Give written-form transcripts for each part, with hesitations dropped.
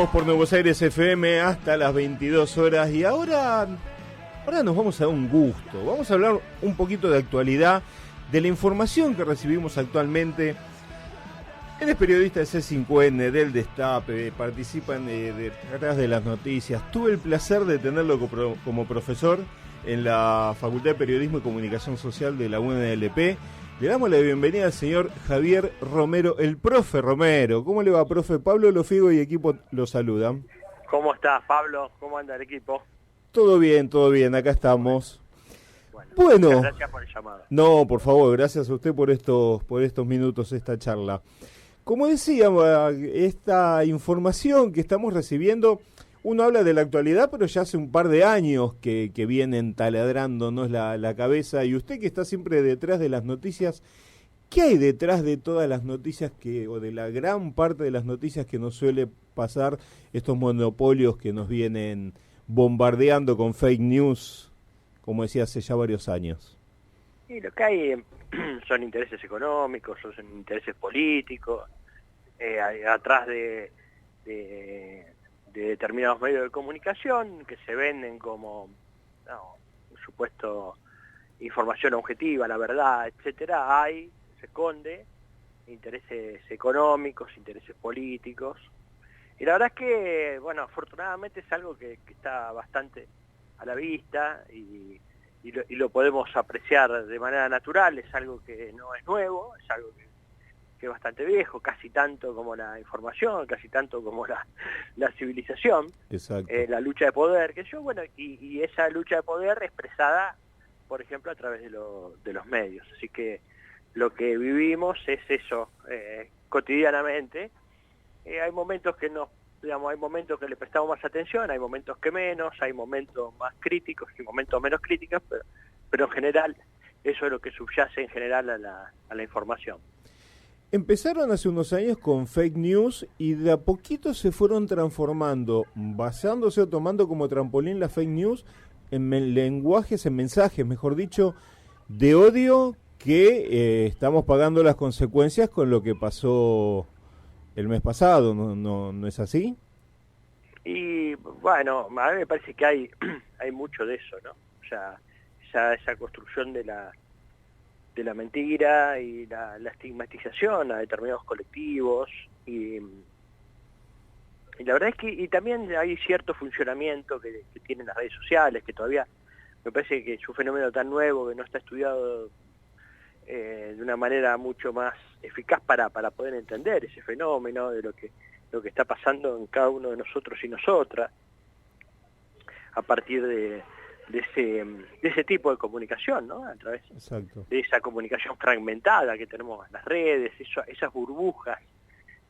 Seguimos por Nuevos Aires FM hasta las 22 horas y ahora nos vamos a dar un gusto. Vamos a hablar un poquito de actualidad, de la información que recibimos actualmente. Él es periodista de C5N, del Destape, participa detrás de las noticias. Tuve el placer de tenerlo como profesor en la Facultad de Periodismo y Comunicación Social de la UNLP. Le damos la bienvenida al señor Javier Romero, el profe Romero. ¿Cómo le va, profe? Pablo Lofigo y equipo lo saludan. ¿Cómo estás, Pablo? ¿Cómo anda el equipo? Todo bien, acá estamos. Bueno, muchas gracias por el llamado. No, por favor, gracias a usted por estos minutos, esta charla. Como decía, esta información que estamos recibiendo, uno habla de la actualidad, pero ya hace un par de años que vienen taladrándonos la cabeza, y usted que está siempre detrás de las noticias, ¿qué hay detrás de todas las noticias o de la gran parte de las noticias que nos suele pasar, estos monopolios que nos vienen bombardeando con fake news, como decía, hace ya varios años? Y lo que hay son intereses económicos, son intereses políticos, atrás de determinados medios de comunicación que se venden como, por supuesto, información objetiva, la verdad, etcétera. Se esconde intereses económicos, intereses políticos. Y la verdad es que, bueno, afortunadamente es algo que está bastante a la vista y lo podemos apreciar de manera natural. Es algo que no es nuevo, es algo que es bastante viejo, casi tanto como la información, casi tanto como la civilización. Exacto. La lucha de poder, y esa lucha de poder expresada, por ejemplo, a través de los medios. Así que lo que vivimos es eso, cotidianamente. Hay momentos que hay momentos que le prestamos más atención, hay momentos que menos, hay momentos más críticos y momentos menos críticos, pero en general eso es lo que subyace en general a la información. Empezaron hace unos años con fake news y de a poquito se fueron transformando, basándose o tomando como trampolín la fake news en lenguajes, en mensajes, mejor dicho, de odio que estamos pagando las consecuencias con lo que pasó el mes pasado, ¿no es así? Y bueno, a mí me parece que hay mucho de eso, ¿no? O sea, esa construcción de la mentira y la estigmatización a determinados colectivos y la verdad es que también hay cierto funcionamiento que tienen las redes sociales, que todavía me parece que es un fenómeno tan nuevo que no está estudiado de una manera mucho más eficaz para poder entender ese fenómeno de lo que está pasando en cada uno de nosotros y nosotras a partir de ese tipo de comunicación, ¿no? A través Exacto. de esa comunicación fragmentada que tenemos en las redes, esas burbujas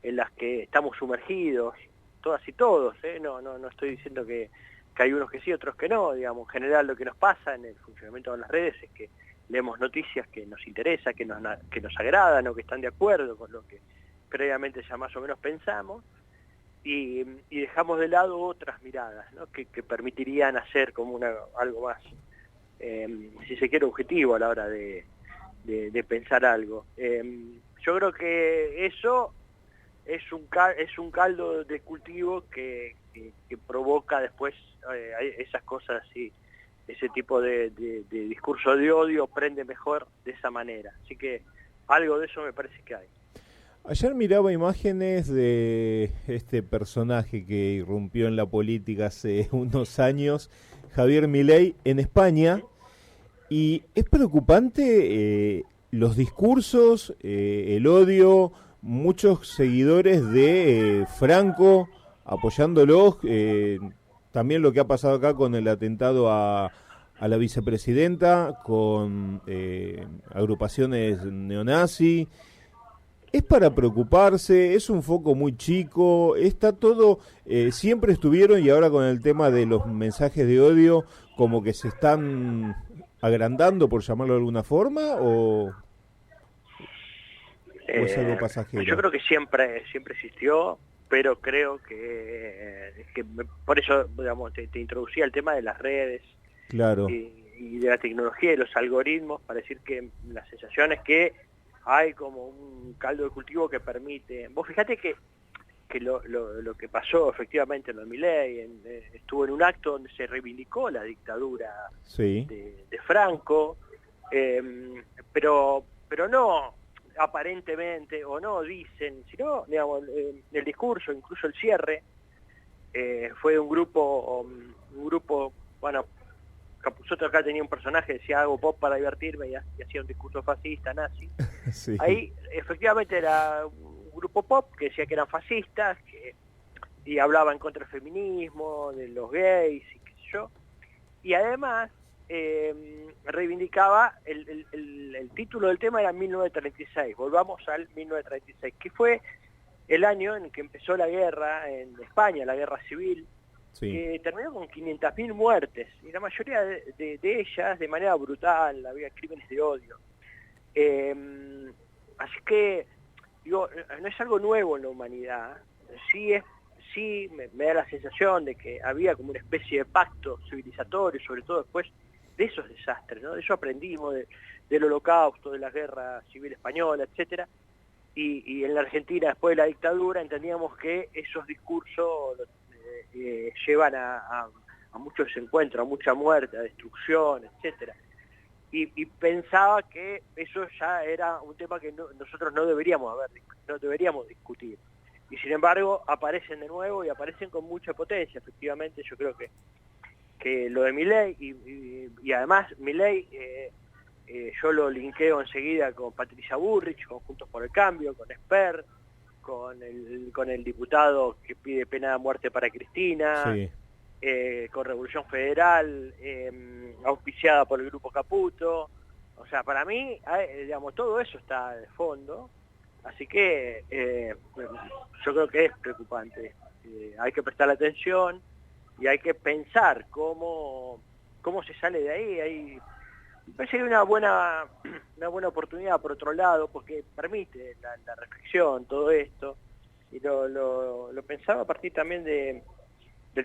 en las que estamos sumergidos, todas y todos, ¿eh? No estoy diciendo que hay unos que sí, otros que no, digamos. En general lo que nos pasa en el funcionamiento de las redes es que leemos noticias que nos interesan, que nos agradan o que están de acuerdo con lo que previamente ya más o menos pensamos, y dejamos de lado otras miradas, ¿no? que permitirían hacer como algo más, si se quiere, objetivo a la hora de pensar algo. Yo creo que eso es un caldo de cultivo que provoca después esas cosas así. Ese tipo de discurso de odio prende mejor de esa manera. Así que algo de eso me parece que hay. Ayer miraba imágenes de este personaje que irrumpió en la política hace unos años, Javier Milei, en España, y es preocupante los discursos, el odio, muchos seguidores de Franco apoyándolos, también lo que ha pasado acá con el atentado a la vicepresidenta, con agrupaciones neonazi. ¿Es para preocuparse? ¿Es un foco muy chico? ¿Está todo, siempre estuvieron, y ahora con el tema de los mensajes de odio, como que se están agrandando, por llamarlo de alguna forma, o es algo pasajero? Yo creo que siempre existió, pero creo que por eso, digamos, te introducía el tema de las redes. Claro. Y de la tecnología y los algoritmos, para decir que la sensación es que hay como un caldo de cultivo que permite. Vos fíjate que que lo que pasó efectivamente en lo de Milei, estuvo en un acto donde se reivindicó la dictadura Sí. de Franco, pero no aparentemente, o no dicen, sino, digamos, el discurso, incluso el cierre, fue de un grupo, bueno, Capusotto acá tenía un personaje, decía hago pop para divertirme y hacía un discurso fascista, nazi. Sí. Ahí efectivamente era un grupo pop que decía que eran fascistas, y hablaba en contra del feminismo, de los gays y qué sé yo. Y además reivindicaba, el título del tema era 1936, volvamos al 1936, que fue el año en que empezó la guerra en España, la guerra civil, Sí. que terminó con 500.000 muertes, y la mayoría de ellas de manera brutal, había crímenes de odio. Así que, digo, no es algo nuevo en la humanidad, sí me da la sensación de que había como una especie de pacto civilizatorio, sobre todo después de esos desastres, ¿no? De eso aprendimos, del Holocausto, de la Guerra Civil Española, etcétera. Y en la Argentina, después de la dictadura, entendíamos que esos discursos llevan a muchos desencuentros, a mucha muerte, a destrucción, etcétera. Y pensaba que eso ya era un tema que nosotros no deberíamos discutir. Y sin embargo aparecen de nuevo y aparecen con mucha potencia. Efectivamente, yo creo que lo de Milei, y además Milei, yo lo linkeo enseguida con Patricia Bullrich, con Juntos por el Cambio, con Esper, con el diputado que pide pena de muerte para Cristina, Sí. con Revolución Federal, auspiciada por el Grupo Caputo. O sea, para mí, digamos, todo eso está de fondo, así que yo creo que es preocupante. Hay que prestar atención y hay que pensar cómo se sale de ahí. Me parece que hay una buena oportunidad por otro lado, porque permite la reflexión, todo esto, y lo pensaba a partir también del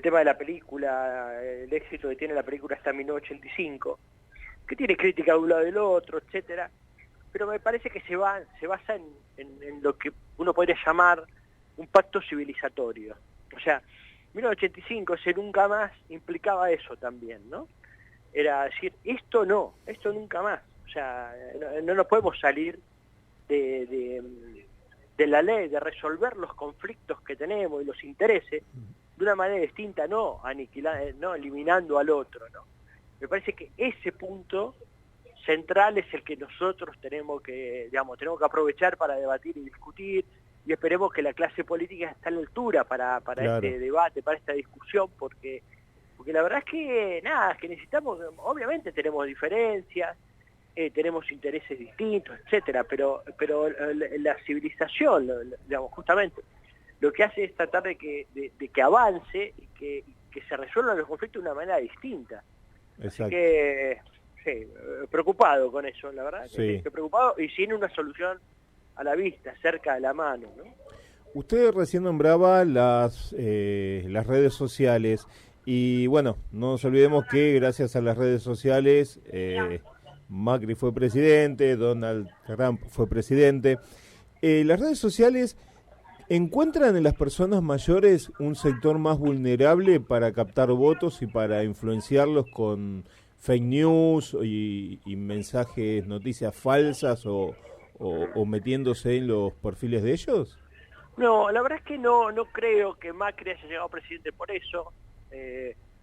tema de la película, el éxito que tiene la película hasta 1985, que tiene crítica de un lado y del otro, etcétera, pero me parece que se basa en lo que uno podría llamar un pacto civilizatorio. O sea, 1985, ese nunca más, implicaba eso también, ¿no? Era decir, esto nunca más. O sea, no nos podemos salir de la ley, de resolver los conflictos que tenemos y los intereses de una manera distinta, no eliminando al otro, ¿no? Me parece que ese punto central es el que nosotros tenemos que aprovechar para debatir y discutir, y esperemos que la clase política esté a la altura para Claro. este debate, para esta discusión, porque la verdad es que que necesitamos, obviamente tenemos diferencias, tenemos intereses distintos, etcétera, pero la civilización, digamos, justamente lo que hace es tratar de que avance y que se resuelvan los conflictos de una manera distinta. Exacto. Así que, sí, preocupado con eso, la verdad, Sí. que preocupado y sin una solución a la vista, cerca de la mano, ¿no? Usted recién nombraba las redes sociales y bueno, no nos olvidemos que gracias a las redes sociales Macri fue presidente, Donald Trump fue presidente. Las redes sociales encuentran en las personas mayores un sector más vulnerable para captar votos y para influenciarlos con fake news y mensajes, noticias falsas o metiéndose en los perfiles de ellos. No, la verdad es que no creo que Macri haya llegado presidente por eso,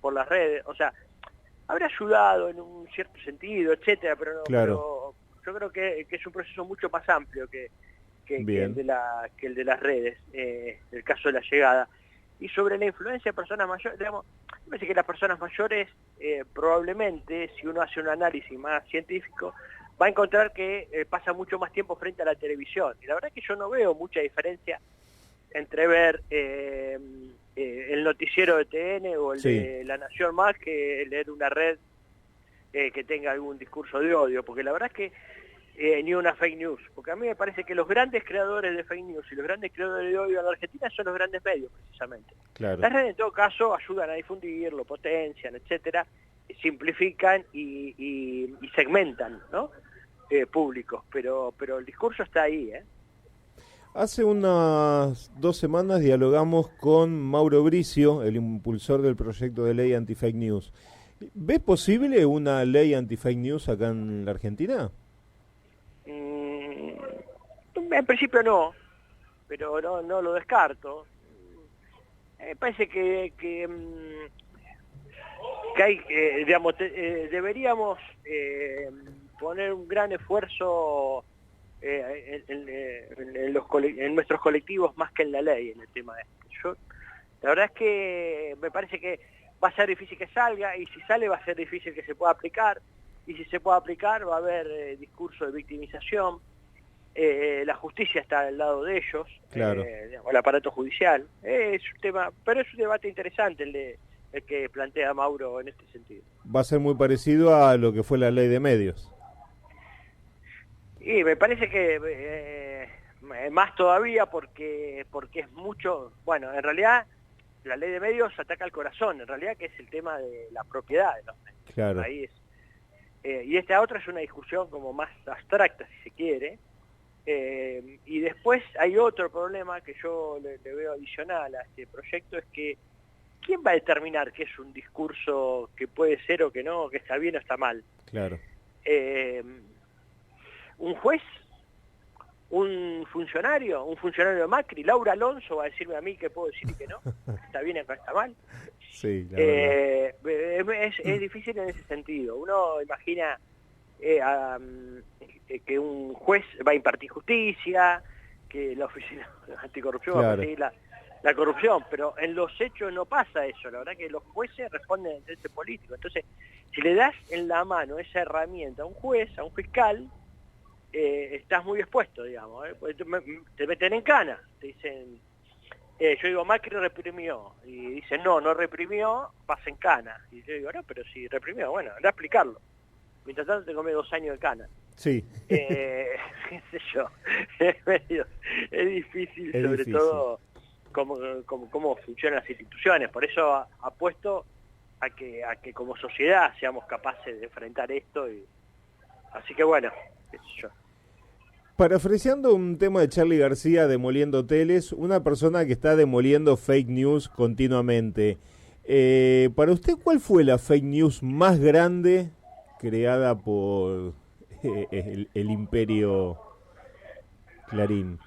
por las redes. O sea, habrá ayudado en un cierto sentido, etcétera, pero Claro. yo creo que es un proceso mucho más amplio que el Bien. de las redes, el caso de la llegada. Y sobre la influencia de personas mayores, digamos, me parece que las personas mayores probablemente, si uno hace un análisis más científico, va a encontrar que pasa mucho más tiempo frente a la televisión. Y la verdad es que yo no veo mucha diferencia entre ver el noticiero de TN o el Sí. de La Nación más que leer una red que tenga algún discurso de odio, porque la verdad es que ni una fake news, porque a mí me parece que los grandes creadores de fake news y los grandes creadores de odio en la Argentina son los grandes medios, precisamente. Claro. Las redes en todo caso ayudan a difundirlo, potencian, etcétera, simplifican y segmentan, ¿no? Públicos, pero el discurso está ahí, ¿eh? Hace unas 2 semanas dialogamos con Mauro Bricio, el impulsor del proyecto de ley anti-fake news. ¿Ves posible una ley anti-fake news acá en la Argentina? En principio no, pero no lo descarto. Me parece que hay, digamos, deberíamos poner un gran esfuerzo en nuestros colectivos más que en la ley, en el tema de esto. La verdad es que me parece que va a ser difícil que salga, y si sale va a ser difícil que se pueda aplicar, y si se puede aplicar va a haber discurso de victimización. La justicia está al lado de ellos, Claro. Digamos, el aparato judicial. Es un tema, pero es un debate interesante el que plantea Mauro en este sentido. Va a ser muy parecido a lo que fue la ley de medios. Y me parece que más todavía porque es mucho, bueno, en realidad la ley de medios ataca al corazón, en realidad, que es el tema de la propiedad de los medios. Claro. Ahí es. Y esta otra es una discusión como más abstracta, si se quiere. Y después hay otro problema que yo le veo adicional a este proyecto, es que ¿quién va a determinar qué es un discurso que puede ser o que no, que está bien o está mal? Claro. ¿Un juez? ¿Un funcionario de Macri? ¿Laura Alonso va a decirme a mí qué puedo decir y qué no? ¿Está bien o está mal? Sí, la verdad. Es difícil en ese sentido. Uno imagina que un juez va a impartir justicia, que la oficina anticorrupción va a Claro. perseguir la corrupción, pero en los hechos no pasa eso. La verdad que los jueces responden al interés político. Entonces, si le das en la mano esa herramienta a un juez, a un fiscal, estás muy expuesto, digamos, pues te meten en cana, te dicen, yo digo, Macri reprimió, y dicen, no reprimió, vas en cana, y yo digo, no, pero si reprimió, bueno, anda a explicarlo, mientras tanto te come 2 años de cana. Sí. Qué sé yo, es difícil, Es sobre difícil. todo cómo funcionan las instituciones. Por eso apuesto a que como sociedad seamos capaces de enfrentar esto, así que bueno, qué sé yo. Parafraseando un tema de Charly García, demoliendo hoteles, una persona que está demoliendo fake news continuamente. Para usted, ¿cuál fue la fake news más grande creada por el imperio Clarín?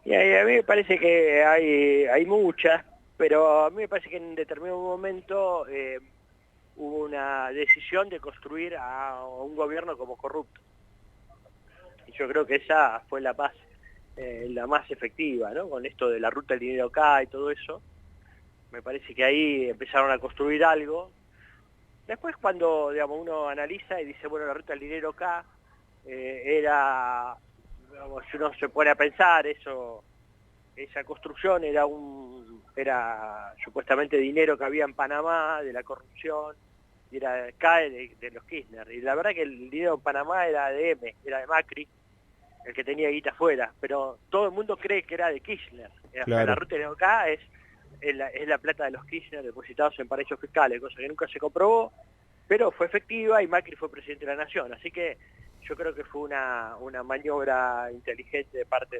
Y a mí me parece que hay muchas, pero a mí me parece que en determinado momento hubo una decisión de construir a un gobierno como corrupto. Y yo creo que esa fue la más efectiva, ¿no? Con esto de la ruta del dinero acá y todo eso, me parece que ahí empezaron a construir algo. Después, cuando, digamos, uno analiza y dice, bueno, la ruta del dinero acá era, digamos, si uno se pone a pensar, esa construcción era supuestamente dinero que había en Panamá, de la corrupción, y cae de los Kirchner. Y la verdad que el dinero en Panamá era de Macri, el que tenía guita afuera, pero todo el mundo cree que era de Kirchner. Claro. La ruta de acá es la plata de los Kirchner depositados en paraísos fiscales, cosa que nunca se comprobó, pero fue efectiva y Macri fue presidente de la Nación. Así que yo creo que fue una maniobra inteligente de parte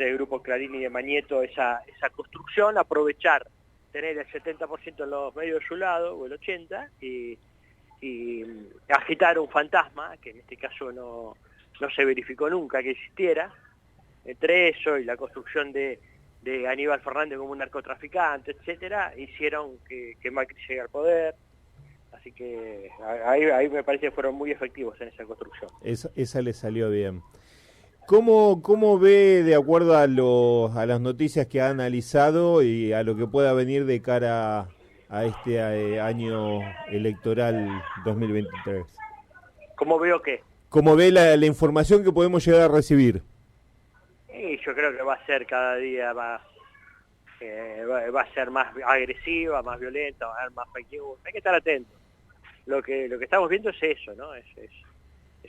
del Grupo Clarín y de Mañeto, esa construcción, aprovechar, tener el 70% en los medios de su lado, o el 80%, y agitar un fantasma, que en este caso no se verificó nunca que existiera. Entre eso y la construcción de Aníbal Fernández como un narcotraficante, etcétera, hicieron que Macri llegue al poder. Así que ahí me parece que fueron muy efectivos en esa construcción. Esa le salió bien. ¿Cómo ve, de acuerdo a las noticias que ha analizado y a lo que pueda venir de cara a este año electoral 2023? ¿Cómo veo qué? ¿Cómo ve la información que podemos llegar a recibir? Y yo creo que va a ser cada día más, va a ser más agresiva, más violenta, va a haber más fake news. Hay que estar atentos. Lo que estamos viendo es eso, ¿no? Es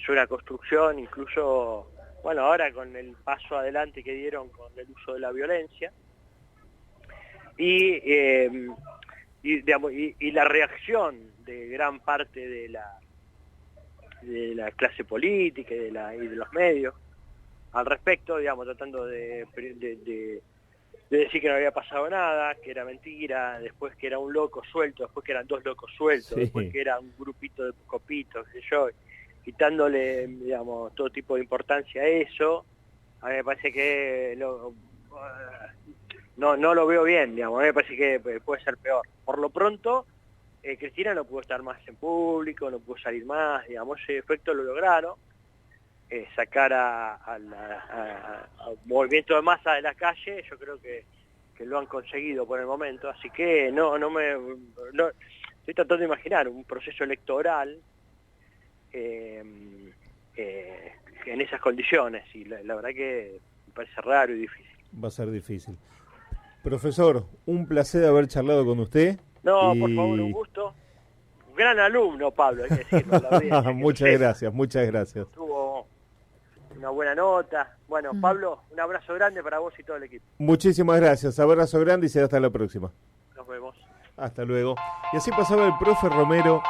una construcción, incluso, bueno, ahora con el paso adelante que dieron con el uso de la violencia y la reacción de gran parte de la clase política y de los medios, al respecto, digamos, tratando de decir que no había pasado nada, que era mentira, después que era un loco suelto, después que eran 2 locos sueltos, Sí. después que era un grupito de copitos, qué sé yo, quitándole, digamos, todo tipo de importancia a eso. A mí me parece que no lo veo bien, digamos, a mí me parece que puede ser peor. Por lo pronto, Cristina no pudo estar más en público, no pudo salir más, digamos, ese efecto lo lograron. Sacar al movimiento de masa de la calle, yo creo que lo han conseguido por el momento, así que no estoy tratando de imaginar un proceso electoral en esas condiciones, y la verdad que me parece raro y difícil. Va a ser difícil. Profesor, un placer haber charlado con usted. No, por favor, un gusto. Un gran alumno, Pablo, hay que decirlo. Muchas gracias, muchas gracias. Tuvo una buena nota. Bueno, Pablo, un abrazo grande para vos y todo el equipo. Muchísimas gracias, abrazo grande y será hasta la próxima. Nos vemos. Hasta luego. Y así pasaba el profe Romero